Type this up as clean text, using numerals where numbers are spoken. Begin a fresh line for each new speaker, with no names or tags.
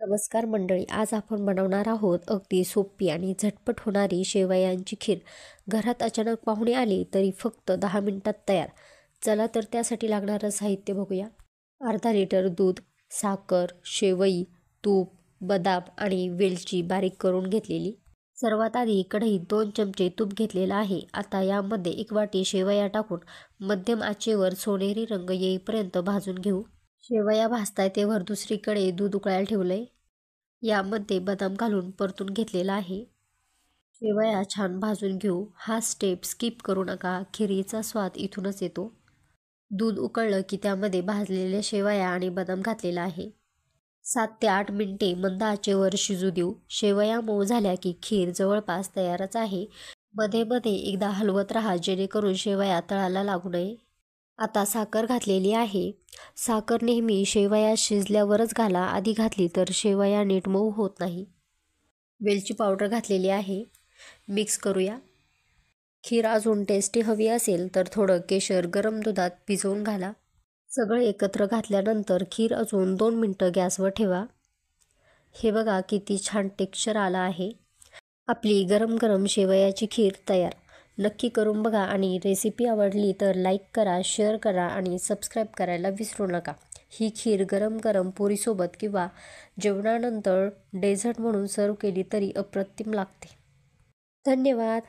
नमस्कार मंडळी, आज आपण बनवणार आहोत अगदी सोपी आणि झटपट होणारी शेवयांची खीर। घरात अचानक पाहुणे आले तरी फक्त 10 मिनिटात तयार। चला तर त्यासाठी लागणारं साहित्य बघूया। अर्धा लिटर दूध, साखर, शेवई, तूप, बदाम आणि वेलची बारीक करून घेतलेली। सर्वात आधी कढईत 2 चमचे तूप घेतलेलं आहे। आता यामध्ये 1 वाटी शेवया टाकून मध्यम आचेवर सोनेरी रंग येईपर्यंत भाजून घेऊ। शेवया भाजताय तेव्हा दुसरीकडे दूध उकळायला ठेवलंय। यामध्ये बदाम घालून परतून घेतलेला आहे। शेवया छान भाजून घेऊ। हा स्टेप स्किप करू नका, खिरीचा स्वाद इथूनच येतो। दूध उकळलं की त्यामध्ये भाजलेल्या शेवया आणि बदाम घातलेला आहे। 7 ते 8 मिनिटे मंद आचेवर शिजू देऊ। शेवया मऊ झाल्या की खीर जवळपास तयारच आहे। मध्ये मध्ये एकदा हलवत राहा जेणेकरून शेवया तळाला लागू नये। आता साखर घातलेली आहे। साखर नेहमी शेवया शिजल्यावरच घाला, आधी घातली तर शेवया नीट मऊ होत नाही। वेलची पावडर घातलेली आहे। मिक्स करूया। खीर अजून टेस्टी हवी असेल तर थोडं केशर गरम दुधात भिजवून घाला। सगळं एकत्र घातल्यानंतर खीर अजून 2 मिनिटं गॅसवर ठेवा। हे बघा किती छान टेक्स्चर आलं आहे। आपली गरम गरम शेवयाची खीर तयार। नक्की करून बघा आणि रेसिपी आवडली तर लाईक करा, शेअर करा आणि सबस्क्राईब करायला विसरू नका। ही खीर गरम गरम पोळीसोबत किंवा जेवणानंतर डेझर्ट म्हणून सर्व केली तरी अप्रतिम लागते। धन्यवाद।